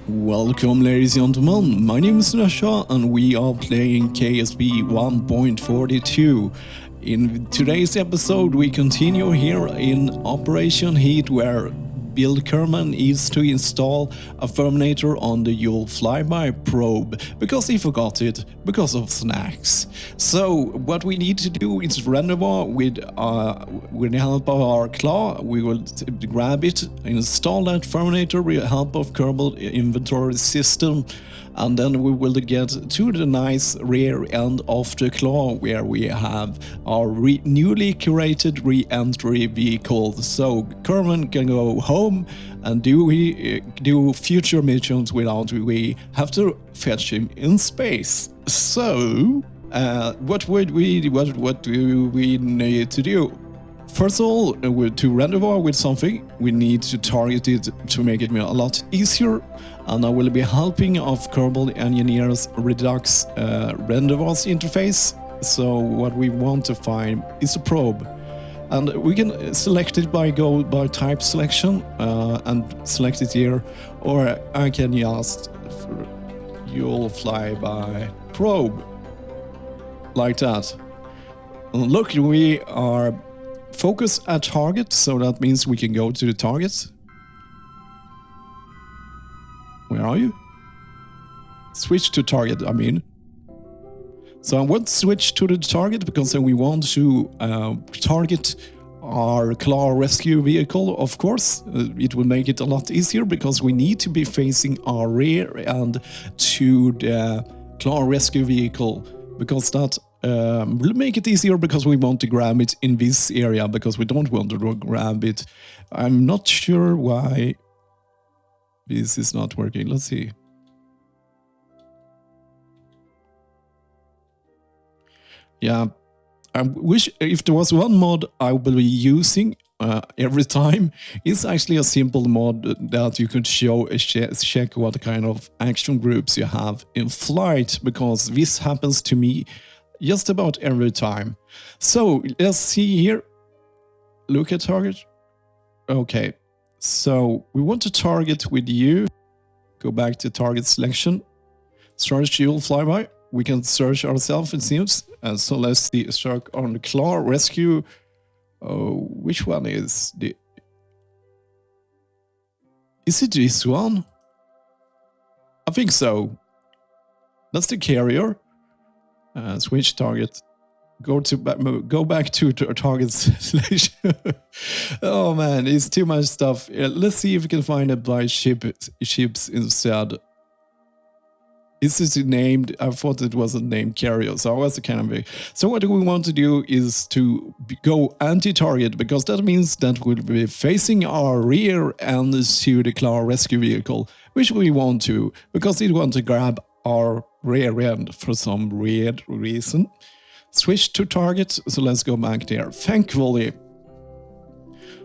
Welcome, ladies and gentlemen, my name is Nasha and we are playing KSP 1.42. In today's episode we continue here in Operation Heat, where Bill Kerbin is to install a thermometer on the Yule flyby probe, because he forgot it because of snacks. So what we need to do is rendezvous with the help of our claw. We will grab it, install that thermometer with the help of Kerbal inventory system, and then we will get to the nice rear end of the claw where we have our newly curated re-entry vehicle. So Kerbin can go home and do future missions without we have to fetch him in space. So what do we need to do? First of all, to rendezvous with something, we need to target it to make it a lot easier, and I will be helping of Kerbal Engineers Redux rendezvous interface. So what we want to find is a probe, and we can select it by type selection and select it here, or I can just You'll fly by probe like that. And look, we are focus at target, so that means we can go to the target. Where are you? Switch to target, I mean. So I want to switch to the target because then we want to target our claw rescue vehicle, of course. It will make it a lot easier because we need to be facing our rear end to the claw rescue vehicle, because that will make it easier because we want to grab it in this area, because we don't want to grab it. I'm not sure why this is not working. Let's see. Yeah, I wish if there was one mod I will be using every time. It's actually a simple mod that you could check what kind of action groups you have in flight, because this happens to me just about every time. So let's see here. Look at target. Okay, so we want to target with you. Go back to target selection. Search Yule flyby. We can search ourselves, it seems. And so let's see. Search on the claw rescue. Oh, which one is the? Is it this one? I think so. That's the carrier. Switch target. Go back to target selection. Oh man, it's too much stuff. Let's see if we can find it by ships instead. Is it named? I thought it was a named carrier, so I was kind of big. So what we want to do is to go anti-target, because that means that we'll be facing our rear end to the claw rescue vehicle, which we want to, because we want to grab our rear end for some weird reason. Switch to target, so let's go back there. Thankfully.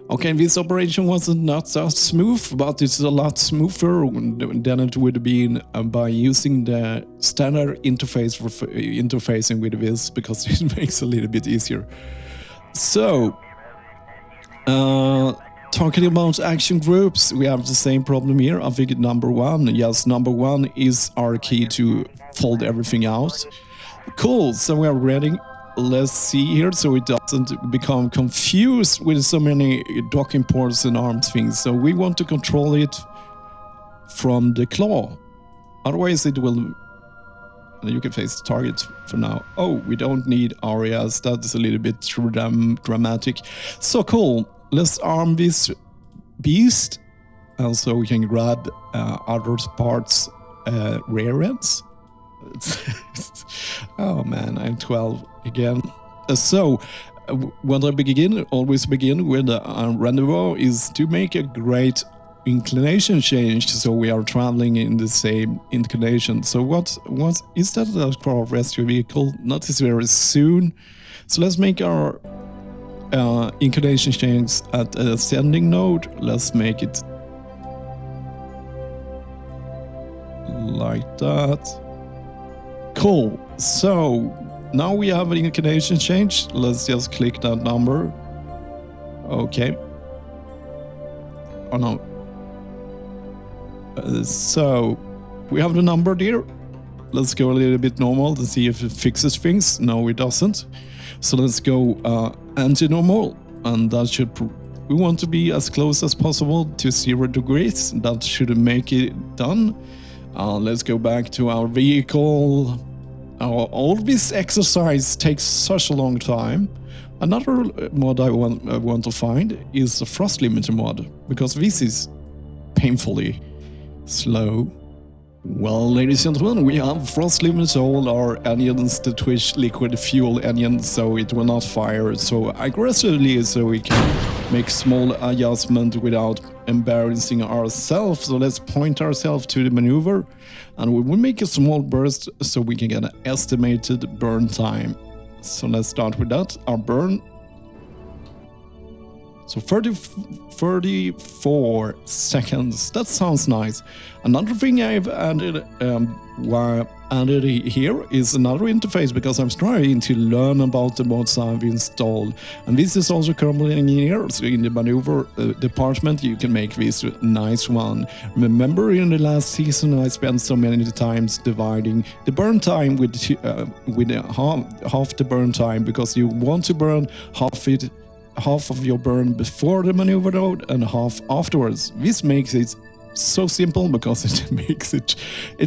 Okay, this operation wasn't not so smooth, but it's a lot smoother than it would have been by using the standard interface for interfacing with this, because it makes it a little bit easier. So, talking about action groups, we have the same problem here. I think number one, yes, number one is our key to fold everything out. Cool, so we are ready. Let's see here, so it doesn't become confused with so many docking ports and arms things. So we want to control it from the claw. Otherwise it will... You can face the target for now. Oh, we don't need areas. That is a little bit dramatic. So cool. Let's arm this beast. And so we can grab other parts rear ends. Oh man, I'm 12 again. So when I always begin with a rendezvous is to make a great inclination change, so we are traveling in the same inclination. So what is that for rescue vehicle? Not this very soon. So let's make our inclination change at ascending node. Let's make it like that. Cool. So now we have an inclination change. Let's just click that number. Okay. Oh no. So we have the number there. Let's go a little bit normal to see if it fixes things. No, it doesn't. So let's go anti-normal, and that should. We want to be as close as possible to 0 degrees. That should make it done. Let's go back to our vehicle. All this exercise takes such a long time. Another mod I want to find is the frost limiter mod, because this is painfully slow. Well, ladies and gentlemen, we have frost limits all our engines, the Twitch liquid fuel engine, so it will not fire so aggressively, so we can make small adjustment without embarrassing ourselves. So let's point ourselves to the maneuver, and we will make a small burst so we can get an estimated burn time. So let's start with that. Our burn. So 34 seconds. That sounds nice. Another thing I've added here is another interface, because I'm trying to learn about the mods I've installed. And this is also Kerbal Engineer. So in the maneuver department, you can make this nice one. Remember, in the last season, I spent so many times dividing the burn time with half the burn time, because you want to burn half of your burn before the maneuver node and half afterwards. This makes it so simple, because it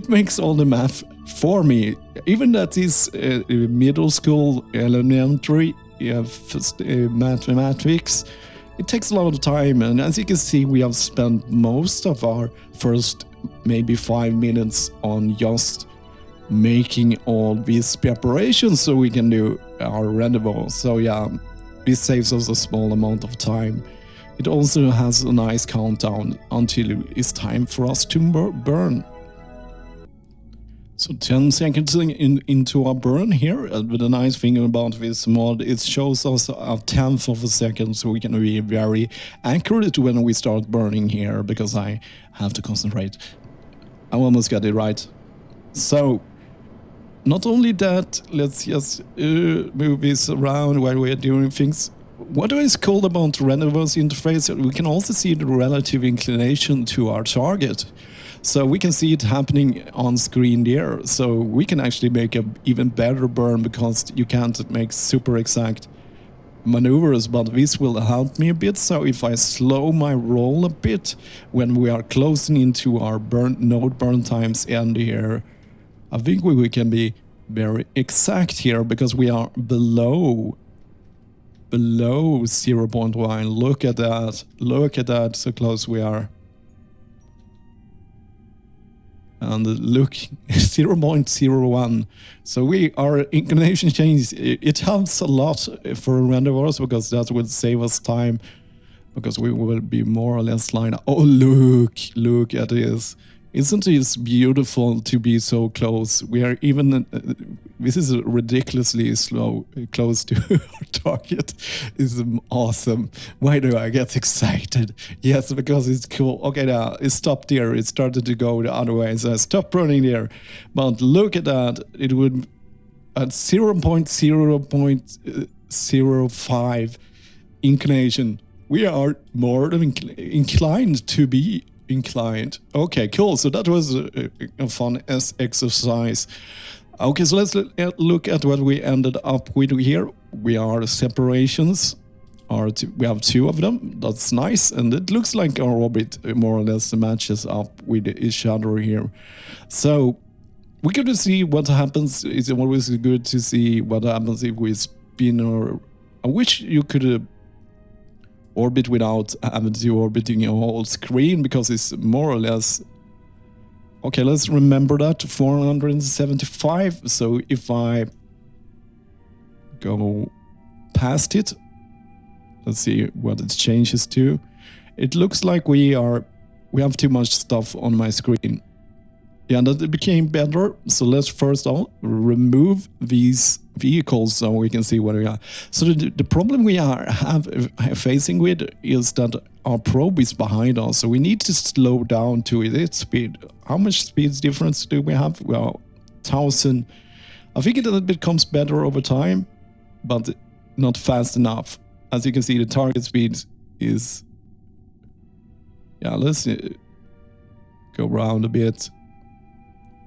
makes all the math for me. Even that is middle school elementary mathematics. It takes a lot of time, and as you can see, we have spent most of our first maybe 5 minutes on just making all these preparations so we can do our rendezvous. So yeah, this saves us a small amount of time. It also has a nice countdown until it's time for us to burn. So 10 seconds into our burn here, but the nice thing about this mod, it shows us a tenth of a second, so we can be very accurate when we start burning here, because I have to concentrate. I almost got it right. So not only that, let's just move this around while we're doing things. What is cool about the rendezvous interface, we can also see the relative inclination to our target. So we can see it happening on screen there. So we can actually make an even better burn, because you can't make super exact maneuvers, but this will help me a bit. So if I slow my roll a bit when we are closing into our node burn times end here, I think we can be very exact here, because we are below 0.1. Look at that, so close we are. And look, 0.01. So our inclination change, it helps a lot for rendezvous, because that will save us time, because we will be more or less lined up. Oh, look at this. Isn't it beautiful to be so close? We are even, this is ridiculously close to our target. It's awesome. Why do I get excited? Yes, because it's cool. Okay, now it stopped there. It started to go the other way, so I stopped running there. But look at that. It would, at 0.05 inclination, we are more than inclined to be inclined. Okay, cool. So that was a fun exercise. Okay, so let's look at what we ended up with here. We are separations. We have 2 of them. That's nice, and it looks like our orbit more or less matches up with each other here. So we get to see what happens. It's always good to see what happens if we spin, or I wish you could orbit without having to orbiting a whole screen, because it's more or less. Okay, let's remember that 475. So if I go past it, let's see what it changes to. It looks like we have too much stuff on my screen. Yeah, that became better. So let's first all remove these vehicles so we can see what we are. So the problem we are facing with is that our probe is behind us. So we need to slow down to its speed. How much speed difference do we have? Well, 1000. I think it becomes better over time, but not fast enough. As you can see, the target speed is, yeah, let's go around a bit.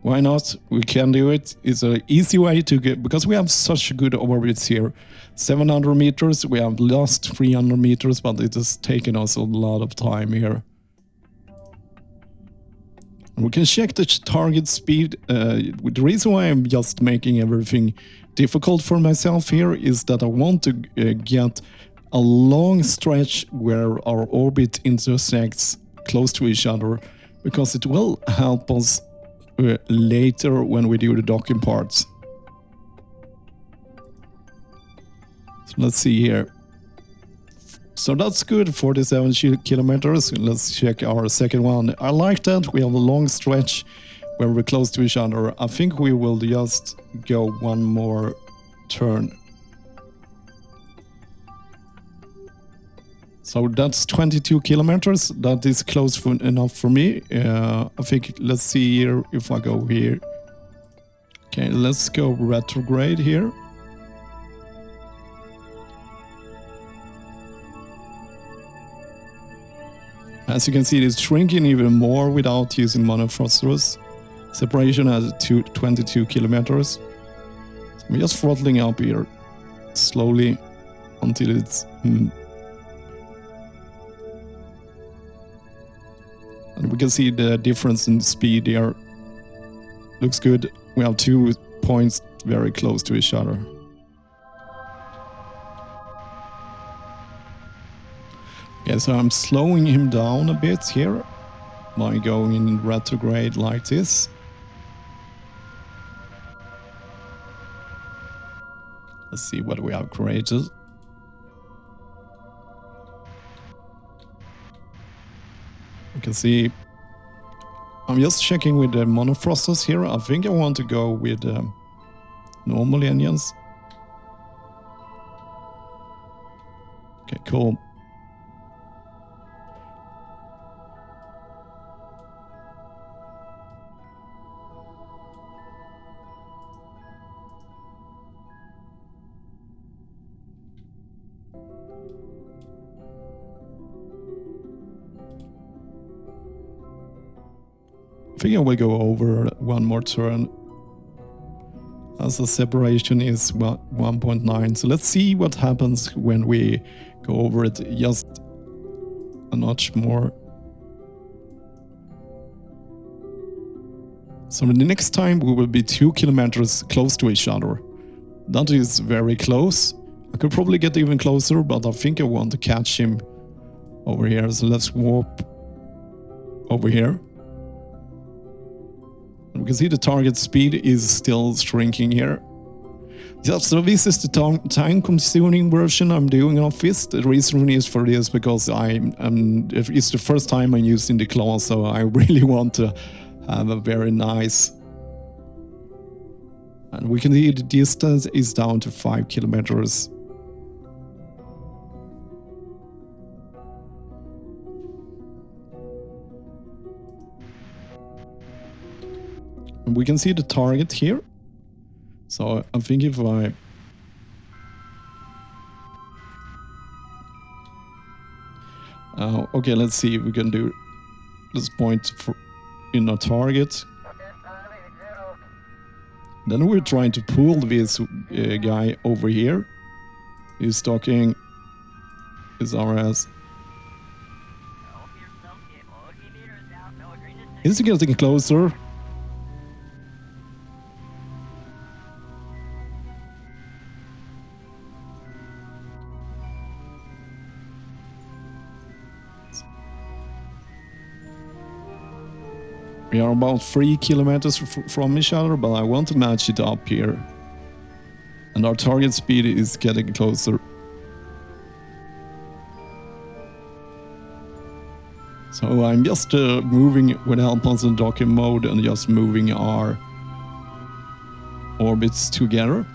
Why not? We can do it. It's an easy way to get, because we have such good orbits here. 700 meters, we have lost 300 meters, but it has taken us a lot of time here. And we can check the target speed. The reason why I'm just making everything difficult for myself here is that I want to get a long stretch where our orbit intersects close to each other, because it will help us later when we do the docking parts. So let's see here. So that's good, 47 kilometers. Let's check our second one. I like that we have a long stretch where we're close to each other. I think we will just go one more turn. So that's 22 kilometers. That is close enough for me. I think, let's see here if I go here. Okay, let's go retrograde here. As you can see, it is shrinking even more without using monofrosters. Separation at 22 kilometers. So I'm just throttling up here slowly until it's... And we can see the difference in speed here. Looks good. We have 2 points very close to each other. Okay, so I'm slowing him down a bit here by going in retrograde like this. Let's see what we have created. You can see I'm just checking with the monofrosters here. I think I want to go with normal engines. Okay, cool. I think I will go over one more turn, as the separation is 1.9. So let's see what happens when we go over it just a notch more. So the next time we will be 2 kilometers close to each other. That is very close. I could probably get even closer, but I think I want to catch him over here. So let's warp over here. We can see the target speed is still shrinking here. So this is the time-consuming version I'm doing of this. The reason is for this because it's the first time I'm using the claw, so I really want to have a very nice... And we can see the distance is down to 5 kilometers. We can see the target here. So I think if I... okay, let's see if we can do this point in a target. Then we're trying to pull this guy over here. He's talking his RS. He's getting closer. We are about 3 kilometers from each other, but I want to match it up here. And our target speed is getting closer. So I'm just moving with help on the docking mode and just moving our orbits together.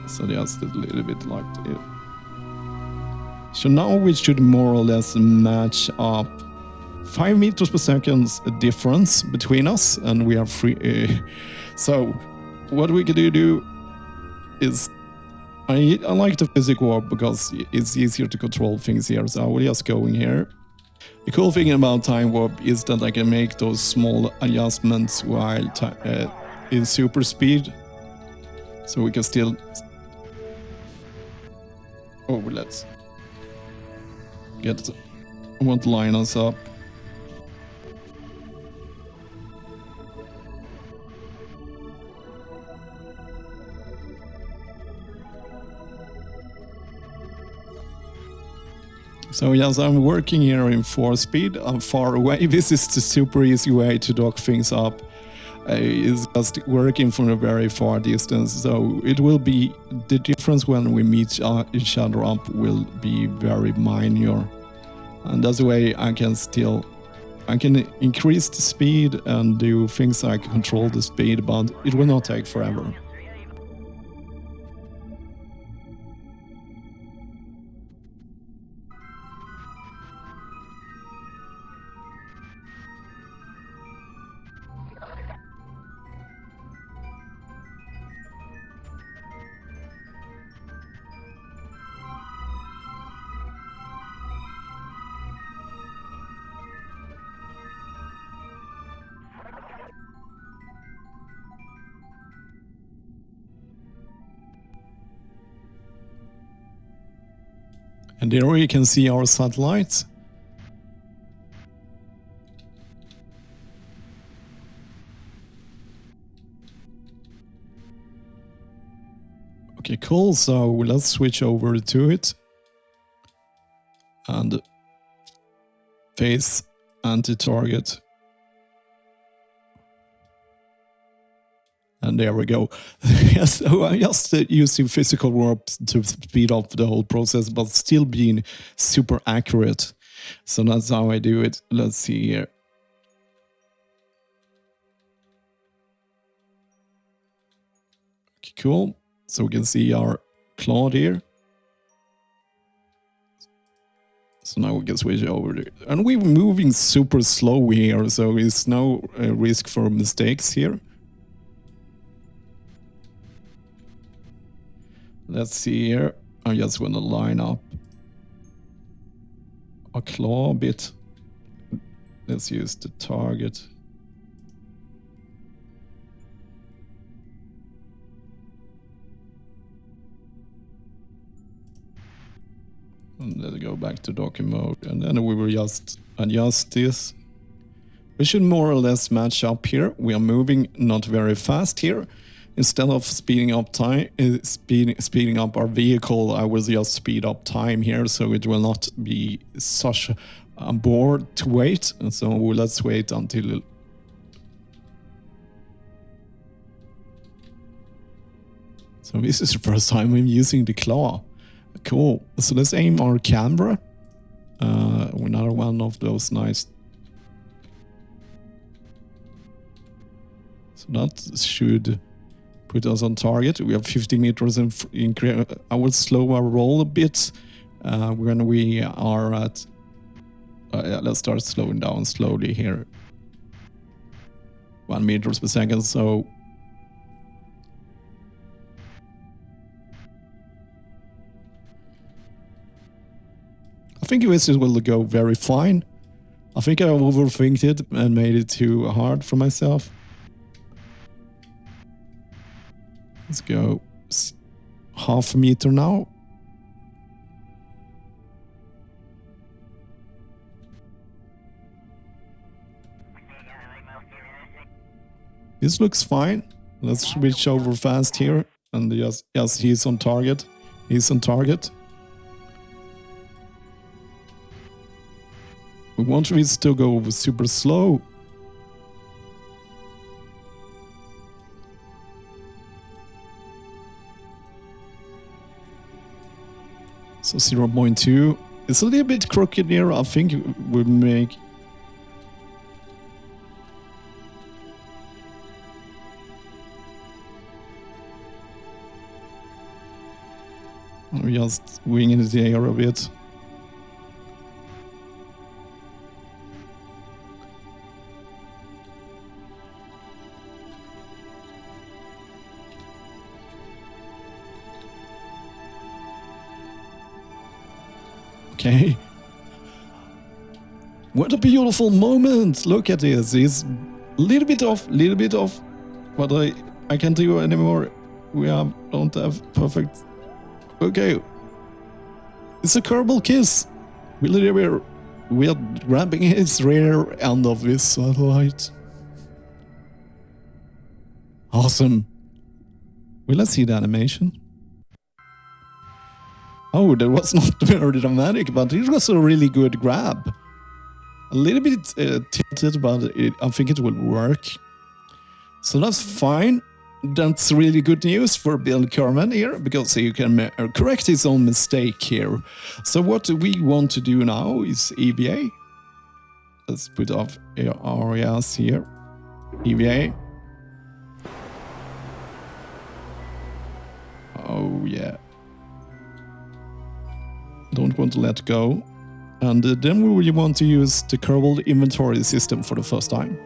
So just a little bit like this. So now we should more or less match up. 5 meters per second difference between us, and we are free. So what we can do is I like the physics warp because it's easier to control things here. So I will just go in here. The cool thing about time warp is that I can make those small adjustments while in super speed, so we can still. Oh, let's get. I want to line us up. So yes, I'm working here in 4 speed. I'm far away. This is the super easy way to dock things up. It's just working from a very far distance. So it will be, the difference when we meet each other up will be very minor. And that's the way I can increase the speed and do things like control the speed, but it will not take forever. And there you can see our satellites. Okay, cool. So let's switch over to it. And face anti-target. And there we go. Yes, so I'm just using physical warp to speed up the whole process, but still being super accurate. So that's how I do it. Let's see here. Okay, cool. So we can see our cloud here. So now we can switch over there. And we're moving super slow here, so there's no risk for mistakes here. Let's see here. I just want to line up a claw a bit. Let's use the target. And let's go back to docking mode. And then we will just adjust this. We should more or less match up here. We are moving not very fast here. Instead of speeding up time, speeding up our vehicle, I will just speed up time here, so it will not be such a bore to wait. And so let's wait until. So this is the first time I'm using the claw. Cool. So let's aim our camera. Another one of those nice. So that should put us on target. We have 50 meters in I will slow our roll a bit when we are at. Yeah, let's start slowing down slowly here. 1 meters per second. So I think this will go very fine. I think I overthinked it and made it too hard for myself. Let's go half a meter now. This looks fine. Let's switch over fast here. And yes, he's on target. He's on target. We want this to go super slow. So 0.2. It's a little bit crooked here. I think it would make. I'm just winging the air a bit. Okay. What a beautiful moment! Look at this. It's a little bit off, but I can't do anymore. Don't have perfect. Okay, it's a Kerbal kiss. We are grabbing his rear end of this satellite. Awesome. Will I see the animation? Oh, that was not very dramatic, but it was a really good grab. A little bit tilted, but I think it will work. So that's fine. That's really good news for Bill Kerbin here, because he can correct his own mistake here. So what we want to do now is EVA. Let's put off areas here. EVA. Oh yeah. Don't want to let go. And then we will want to use the Kerbal inventory system for the first time.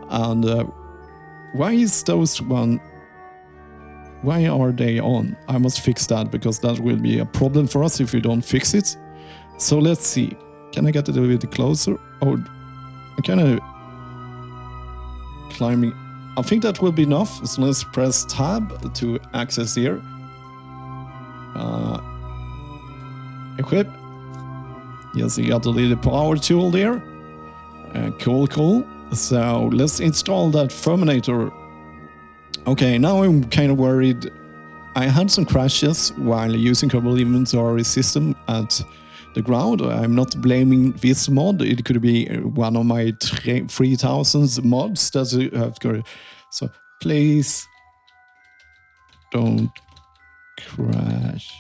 And why is those one? Why are they on? I must fix that, because that will be a problem for us if we don't fix it. So let's see. Can I get a little bit closer? Oh, I'm kind of climbing. I think that will be enough. So let's press tab to access here. Equip. Yes, you got a little power tool there. Cool. So let's install that thermometer. Okay, now I'm kind of worried. I had some crashes while using Kerbal inventory system at the ground. I'm not blaming this mod. It could be one of my 3000 mods that you have to. So please don't crash.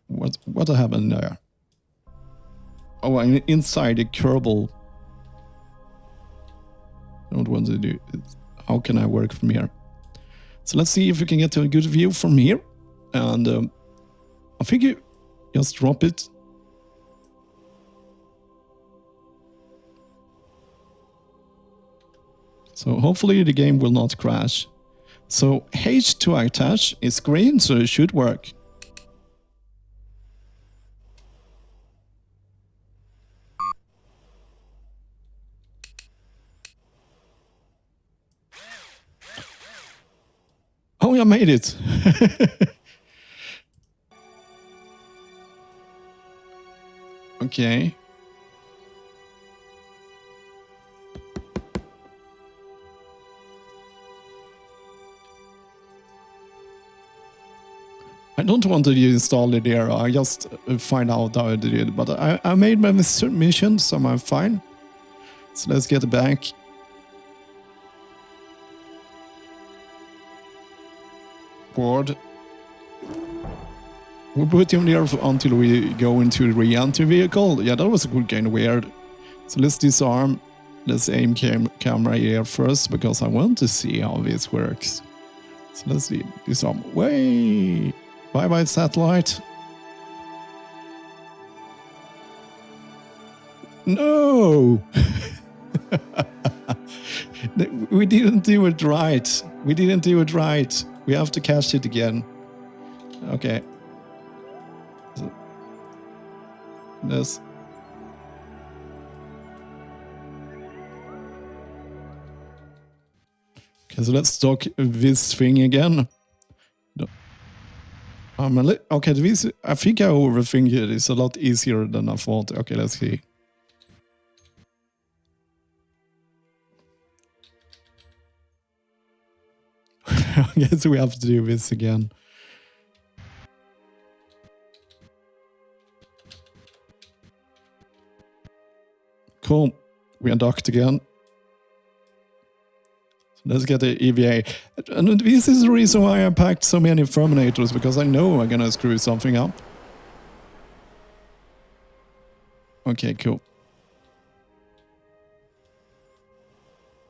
What happened there? Oh, I'm inside the Kerbal. I don't want to do it. How can I work from here? So let's see if we can get to a good view from here. And I think you just drop it. So hopefully the game will not crash. So H to attach is green, so it should work. Oh, I made it. Okay. I don't want to install it there. I just find out how I did it. But I made my mission, so I'm fine. So let's get back. Board. We'll put him there until we go into the Reentry vehicle. Yeah, that was a good kind of weird. So let's disarm. Let's aim camera here first, because I want to see how this works. So let's see. Disarm. Way. Bye-bye, satellite. No! We didn't do it right. We didn't do it right. We have to catch it again. Okay. This. Okay, so let's stock this thing again. Okay, this, I think I overthink it. It's a lot easier than I thought. Okay, let's see. I guess we have to do this again. Cool. We are docked again. So let's get the EVA. And this is the reason why I packed so many thermometers, because I know I'm gonna screw something up. Okay, cool.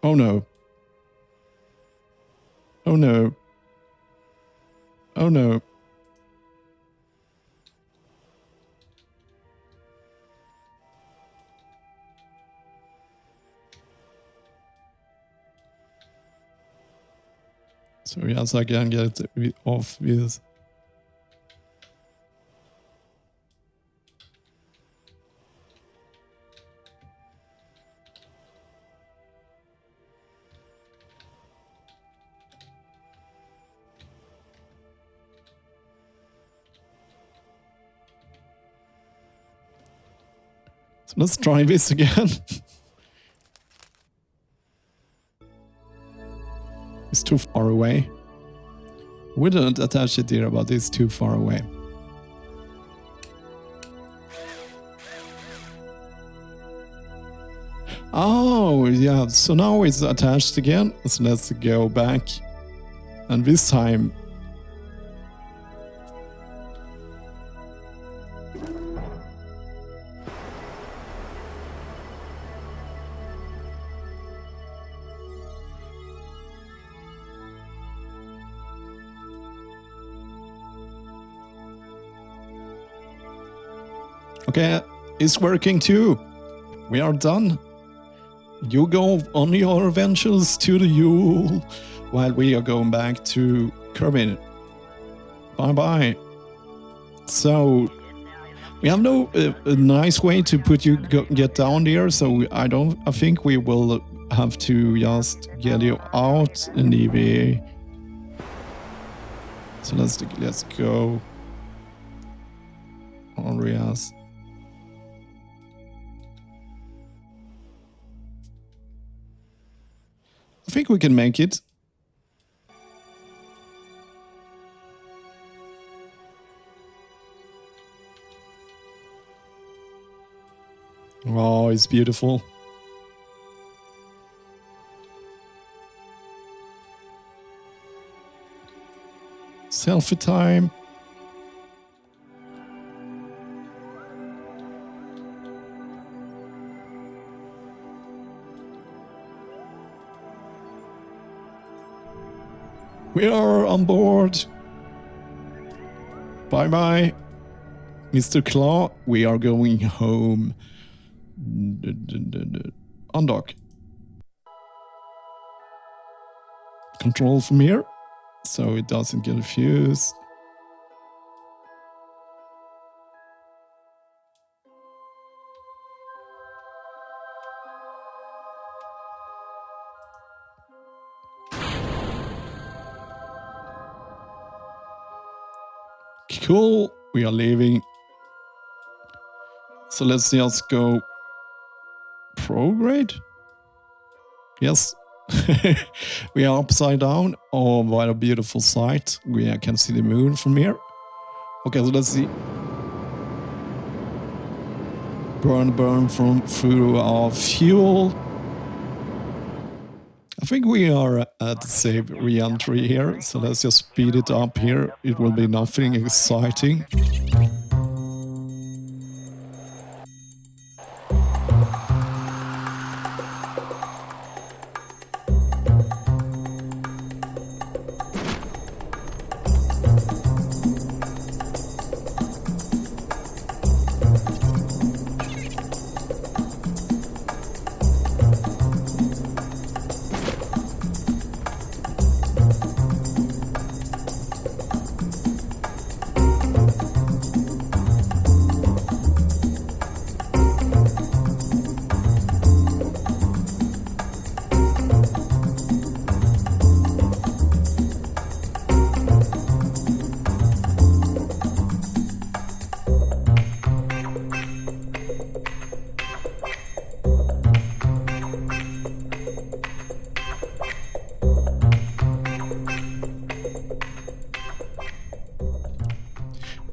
Oh no. Oh no. Oh no. So yes, I can get it off with. So let's try this again. It's too far away. We didn't attach it here, but it's too far away. Oh, yeah, so now it's attached again. So let's go back. And this time... Okay, it's working too. We are done. You go on your adventures to the Yule, while we are going back to Kerbin. Bye-bye. So, we have no a nice way to put you get down there, so I think we will have to just get you out in the EVA. So let's go. Andreas. I think we can make it. Oh, it's beautiful. Selfie time. We are on board. Bye-bye. Mr. Claw, we are going home. Undock. Control from here, so it doesn't get fused. Cool, we are leaving. So let's just go prograde. Yes, we are upside down. Oh, what a beautiful sight. We can see the moon from here. Okay, so let's see. Burn through our fuel. I think we are at the save reentry here, so let's just speed it up here. It will be nothing exciting.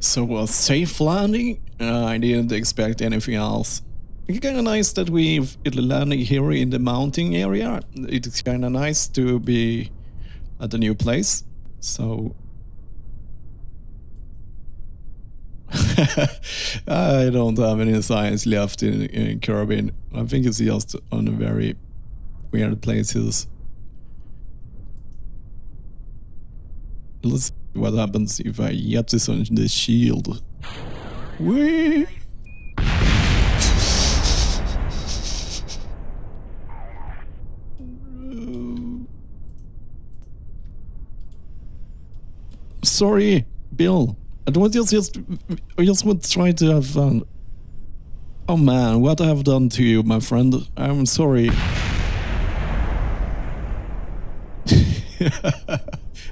So a safe landing. I didn't expect anything else. It's kind of nice that we've landing here in the mountain area. It's kind of nice to be at a new place. So I don't have any science left in Kerbin. I think it's just on a very weird places. Let's see what happens if I get this on the shield. Whee! Sorry, Bill. I just want to try to have fun. Oh man, what I have done to you, my friend. I'm sorry.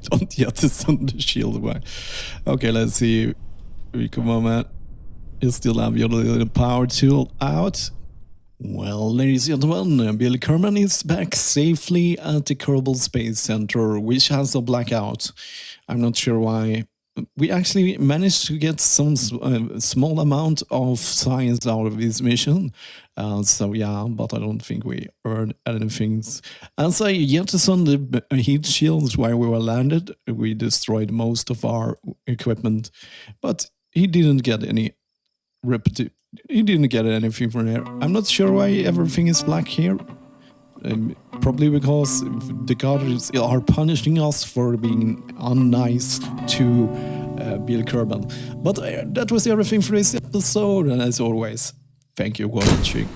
Don't get this on the shield. Why? Okay, let's see. Come on, man. You still have your little power tool out. Well, ladies and gentlemen, Bill Kerbin is back safely at the Kerbal Space Center, which has a blackout. I'm not sure why. We actually managed to get some small amount of science out of this mission. So yeah, but I don't think we earned anything. As I jettisoned the heat shields while we were landed, we destroyed most of our equipment, but he didn't get any he didn't get anything from there. I'm not sure why everything is black here. Probably because the gods are punishing us for being unnice to Bill Kerbal. But that was everything for this episode, and as always, thank you for watching.